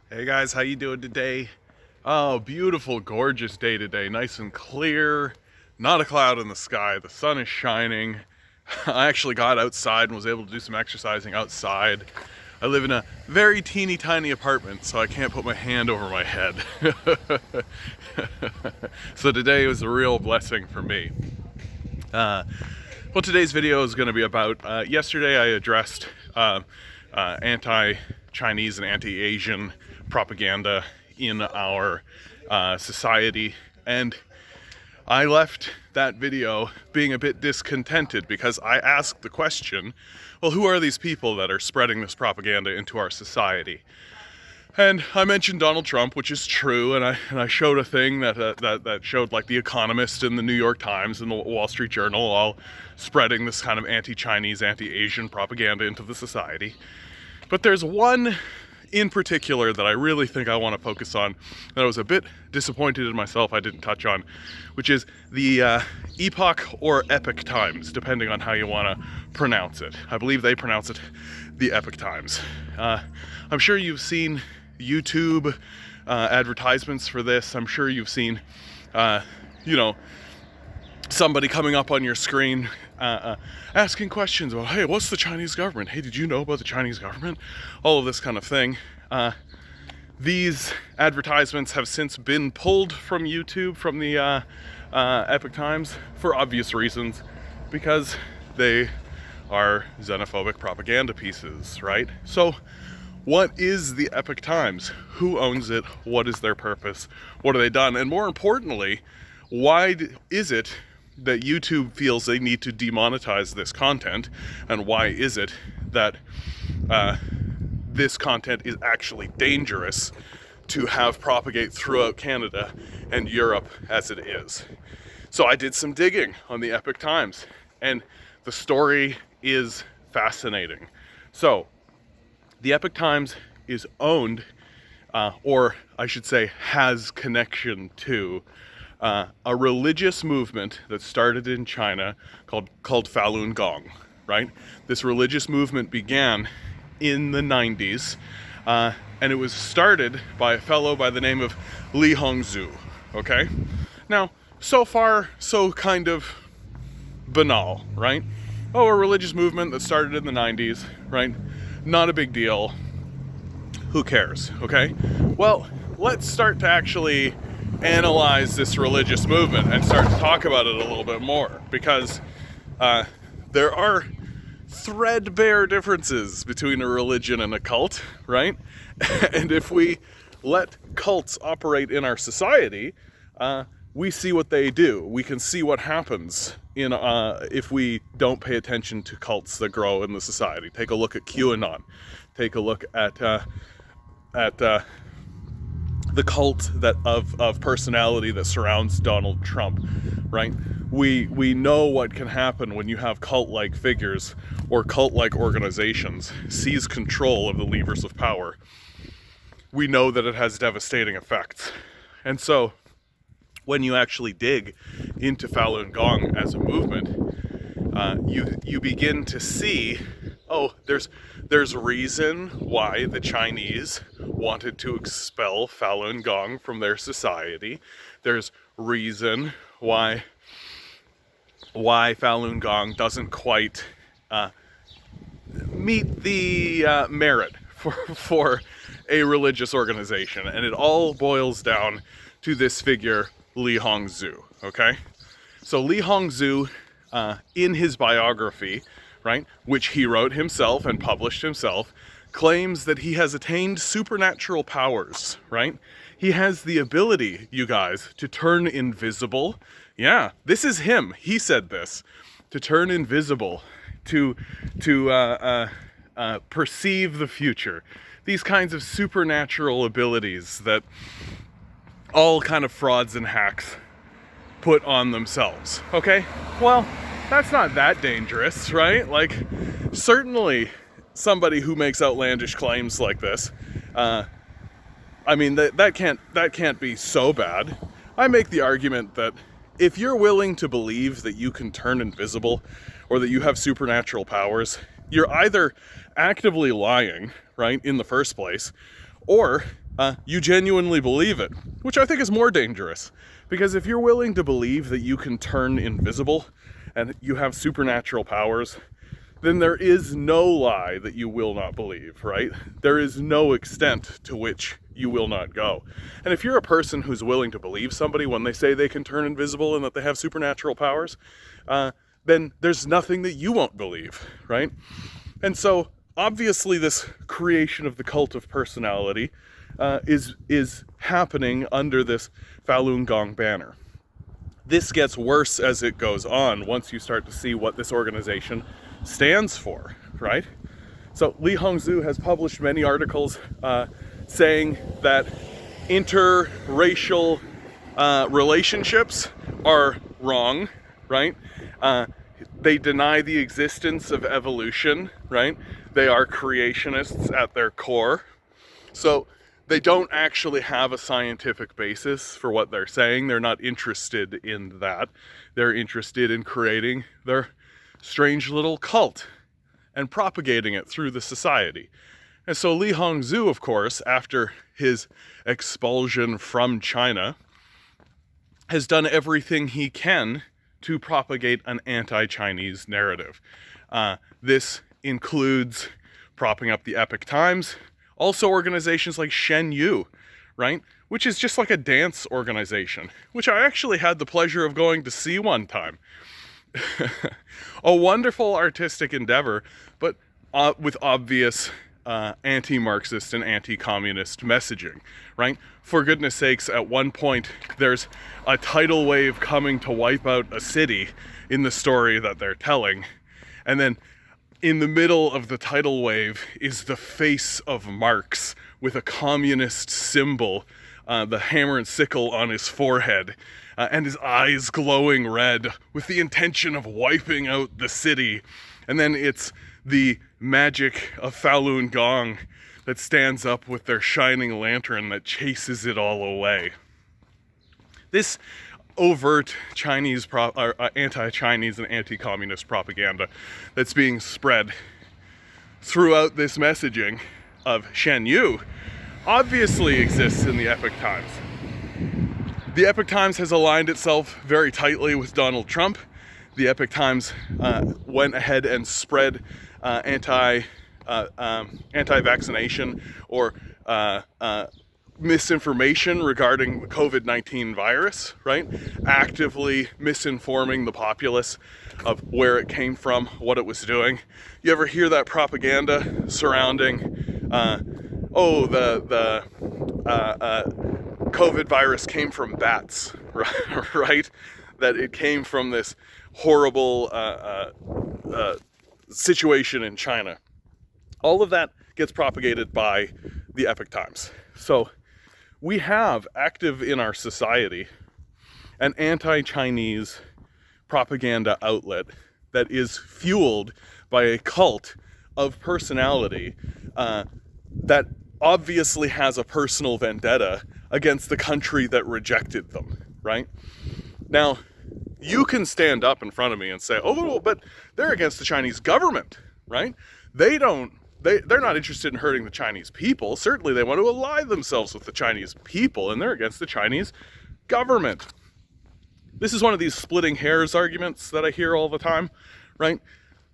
Hey guys, how you doing today? Oh, beautiful, gorgeous day today. Nice and clear. Not a cloud in the sky. The sun is shining. I actually got outside and was able to do some exercising outside. I live in a very teeny tiny apartment, so I can't put my hand over my head. So today was a real blessing for me. Well, today's video is going to be about, yesterday I addressed anti-Chinese and anti-Asian propaganda in our society, and I left that video being a bit discontented because I asked the question, well, who are these people that are spreading this propaganda into our society? And I mentioned Donald Trump, which is true, and I showed a thing that showed like The Economist and the New York Times and the Wall Street Journal all spreading this kind of anti-Chinese, anti-Asian propaganda into the society. But there's one in particular that I really think I want to focus on that I was a bit disappointed in myself I didn't touch on, which is the Epoch or Epoch Times, depending on how you want to pronounce it. I believe they pronounce it the Epoch Times. I'm sure you've seen YouTube advertisements for this. I'm sure you've seen, somebody coming up on your screen asking questions about, hey, what's the Chinese government? Hey, did you know about the Chinese government? All of this kind of thing. These advertisements have since been pulled from YouTube, from the Epoch Times, for obvious reasons, because they are xenophobic propaganda pieces, right? So what is the Epoch Times? Who owns it? What is their purpose? What have they done? And more importantly, why is it that YouTube feels they need to demonetize this content? And why is it that this content is actually dangerous to have propagate throughout Canada and Europe as it is? So I did some digging on the Epoch Times, and the story is fascinating. So the Epoch Times is owned, or I should say has connection to, a religious movement that started in China called Falun Gong, right? This religious movement began in the 90s, and it was started by a fellow by the name of Li Hongzhu, okay? Now, so far, so kind of banal, right? Oh, a religious movement that started in the 90s, right? Not a big deal. Who cares, okay? Well, let's start to actually analyze this religious movement and start to talk about it a little bit more, because there are threadbare differences between a religion and a cult, right? And if we let cults operate in our society, we see what they do. We can see what happens in if we don't pay attention to cults that grow in the society. Take a look at QAnon. Take a look at the cult that of personality that surrounds Donald Trump, right? We know what can happen when you have cult-like figures or cult-like organizations seize control of the levers of power. We know that it has devastating effects. And so when you actually dig into Falun Gong as a movement, you begin to see, oh, there's reason why the Chinese wanted to expel Falun Gong from their society. There's reason why Falun Gong doesn't quite meet the merit for a religious organization, and it all boils down to this figure, Li Hongzhu, okay? So Li Hongzhu, in his biography, right, which he wrote himself and published himself, claims that he has attained supernatural powers, right? He has the ability, you guys, to turn invisible. Yeah, this is him. He said this. To turn invisible, to perceive the future. These kinds of supernatural abilities that all kind of frauds and hacks put on themselves, okay? Well, that's not that dangerous, right? Like, certainly somebody who makes outlandish claims like this, I mean, that can't be so bad. I make the argument that if you're willing to believe that you can turn invisible or that you have supernatural powers, you're either actively lying, right, in the first place, or you genuinely believe it, which I think is more dangerous. Because if you're willing to believe that you can turn invisible and you have supernatural powers, then there is no lie that you will not believe, right? There is no extent to which you will not go. And if you're a person who's willing to believe somebody when they say they can turn invisible and that they have supernatural powers, then there's nothing that you won't believe, right? And so obviously this creation of the cult of personality is happening under this Falun Gong banner. This gets worse as it goes on once you start to see what this organization stands for, right? So Li Hongzhu has published many articles saying that interracial relationships are wrong, right? They deny the existence of evolution, right? They are creationists at their core. So they don't actually have a scientific basis for what they're saying. They're not interested in that. They're interested in creating their strange little cult and propagating it through the society. And so Li Hongzhu, of course, after his expulsion from China, has done everything he can to propagate an anti-Chinese narrative. This includes propping up the Epoch Times, also organizations like Shen Yu, right? Which is just like a dance organization, which I actually had the pleasure of going to see one time. A wonderful artistic endeavor, but with obvious anti-Marxist and anti-communist messaging, right? For goodness sakes, at one point, there's a tidal wave coming to wipe out a city in the story that they're telling. And then in the middle of the tidal wave is the face of Marx with a communist symbol, the hammer and sickle on his forehead, and his eyes glowing red with the intention of wiping out the city. And then it's the magic of Falun Gong that stands up with their shining lantern that chases it all away. This overt Chinese anti-Chinese and anti-communist propaganda that's being spread throughout this messaging of Shen Yu obviously exists in the Epoch Times. The Epoch Times has aligned itself very tightly with Donald Trump. The Epoch Times went ahead and spread anti-vaccination or misinformation regarding the COVID-19 virus, right? Actively misinforming the populace of where it came from, what it was doing. You ever hear that propaganda surrounding, the COVID virus came from bats, right? That it came from this horrible situation in China. All of that gets propagated by the Epoch Times. So we have active in our society an anti-Chinese propaganda outlet that is fueled by a cult of personality that obviously has a personal vendetta against the country that rejected them, right? Now, you can stand up in front of me and say, oh, but they're against the Chinese government, right? They're not interested in hurting the Chinese people. Certainly they want to ally themselves with the Chinese people, and they're against the Chinese government. This is one of these splitting hairs arguments that I hear all the time, right?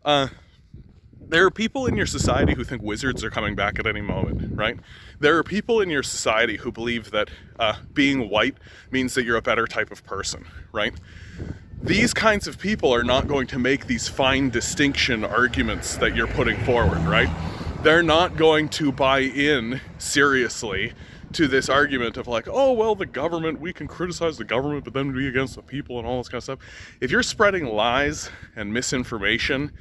There are people in your society who think wizards are coming back at any moment, right? There are people in your society who believe that being white means that you're a better type of person, right? These kinds of people are not going to make these fine distinction arguments that you're putting forward, right? They're not going to buy in seriously to this argument of like, oh, well, the government, we can criticize the government, but then be against the people and all this kind of stuff. If you're spreading lies and misinformation,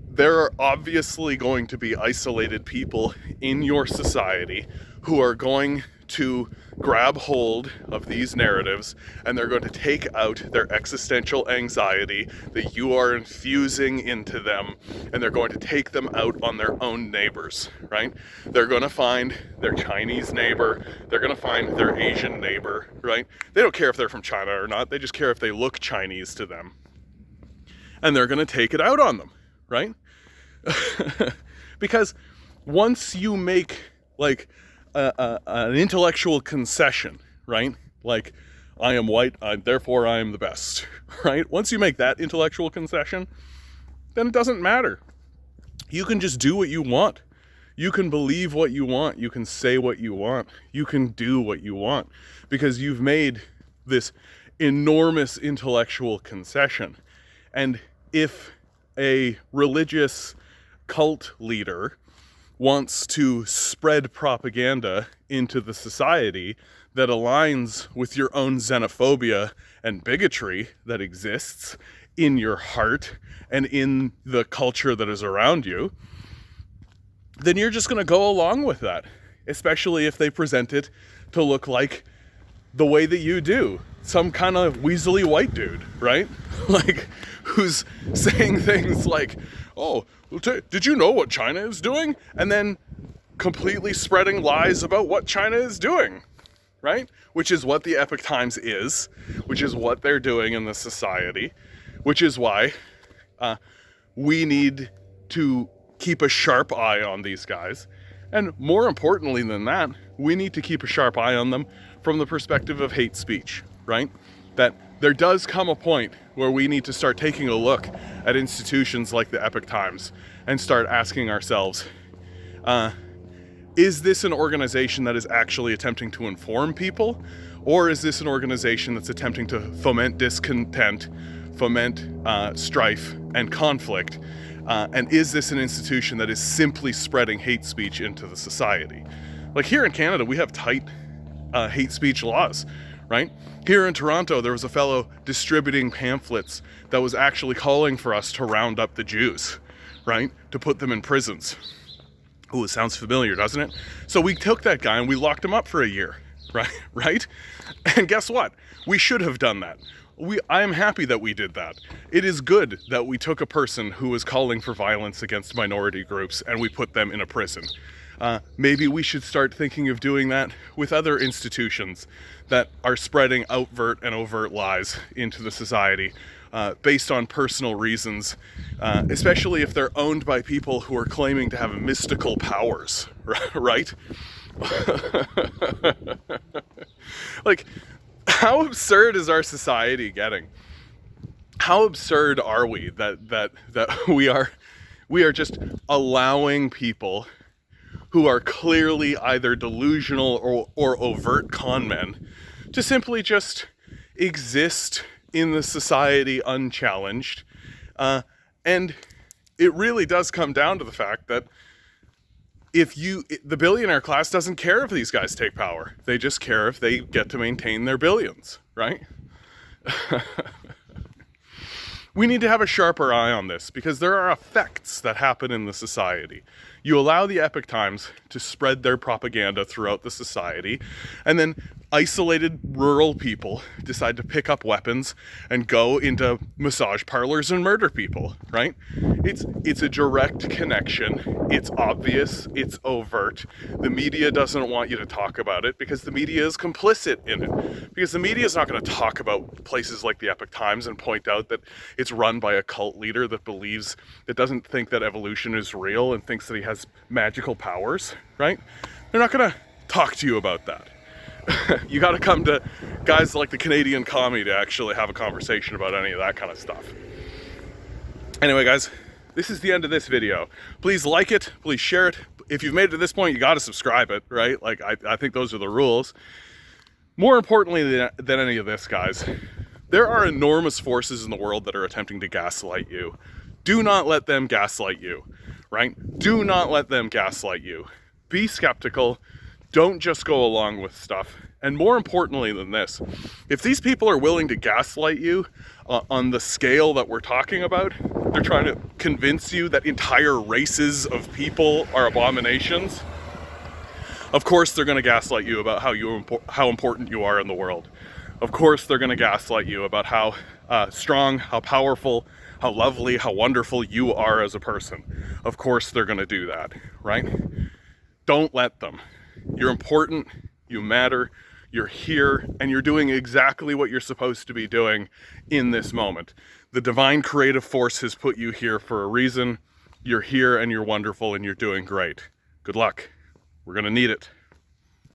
there are obviously going to be isolated people in your society who are going to grab hold of these narratives, and they're going to take out their existential anxiety that you are infusing into them, and they're going to take them out on their own neighbors, right? They're going to find their Chinese neighbor, they're going to find their Asian neighbor, right? They don't care if they're from China or not, they just care if they look Chinese to them. And they're going to take it out on them, right? Because once you make like an intellectual concession, right? Like, I am white, therefore I am the best, right? Once you make that intellectual concession, then it doesn't matter. You can just do what you want. You can believe what you want. You can say what you want. You can do what you want, because you've made this enormous intellectual concession. And if a religious cult leader wants to spread propaganda into the society that aligns with your own xenophobia and bigotry that exists in your heart and in the culture that is around you, then you're just going to go along with that, especially if they present it to look like the way that you do. Some kind of weaselly white dude, right? Like, who's saying things like, oh, did you know what China is doing? And then completely spreading lies about what China is doing, right? Which is what the Epoch Times is, which is what they're doing in the society, which is why we need to keep a sharp eye on these guys. And more importantly than that, we need to keep a sharp eye on them from the perspective of hate speech, right? That there does come a point where we need to start taking a look at institutions like the Epoch Times and start asking ourselves, is this an organization that is actually attempting to inform people? Or is this an organization that's attempting to foment discontent, foment strife and conflict? And is this an institution that is simply spreading hate speech into the society? Like, here in Canada, we have tight hate speech laws, right? Here in Toronto, there was a fellow distributing pamphlets that was actually calling for us to round up the Jews, right? To put them in prisons. Ooh, it sounds familiar, doesn't it? So we took that guy and we locked him up for a year, right? And guess what? We should have done that. I am happy that we did that. It is good that we took a person who was calling for violence against minority groups and we put them in a prison. Maybe we should start thinking of doing that with other institutions that are spreading overt lies into the society based on personal reasons, especially if they're owned by people who are claiming to have mystical powers, right? Like, how absurd is our society getting? How absurd are we that we are just allowing people who are clearly either delusional or overt con men to simply just exist in the society unchallenged. And it really does come down to the fact that the billionaire class doesn't care if these guys take power. They just care if they get to maintain their billions, right? We need to have a sharper eye on this, because there are effects that happen in the society. You allow the Epoch Times to spread their propaganda throughout the society, and then isolated rural people decide to pick up weapons and go into massage parlors and murder people, right? It's a direct connection. It's obvious. It's overt. The media doesn't want you to talk about it because the media is complicit in it. Because the media is not going to talk about places like the Epoch Times and point out that it's run by a cult leader that doesn't think that evolution is real and thinks that he has magical powers, right? They're not going to talk to you about that. You got to come to guys like the Canadian Commie to actually have a conversation about any of that kind of stuff. Anyway, guys, this is the end of this video. Please like it, please share it. If you've made it to this point, you got to subscribe it, right? Like, I think those are the rules. More importantly than any of this, guys, there are enormous forces in the world that are attempting to gaslight you. Do not let them gaslight you, right? Do not let them gaslight you. Be skeptical. Don't just go along with stuff. And more importantly than this, if these people are willing to gaslight you on the scale that we're talking about, they're trying to convince you that entire races of people are abominations, of course they're going to gaslight you about how important you are in the world. Of course they're going to gaslight you about how strong, how powerful, how lovely, how wonderful you are as a person. Of course they're going to do that, right? Don't let them. You're important, you matter, you're here, and you're doing exactly what you're supposed to be doing in this moment. The divine creative force has put you here for a reason. You're here and you're wonderful and you're doing great. Good luck. We're going to need it.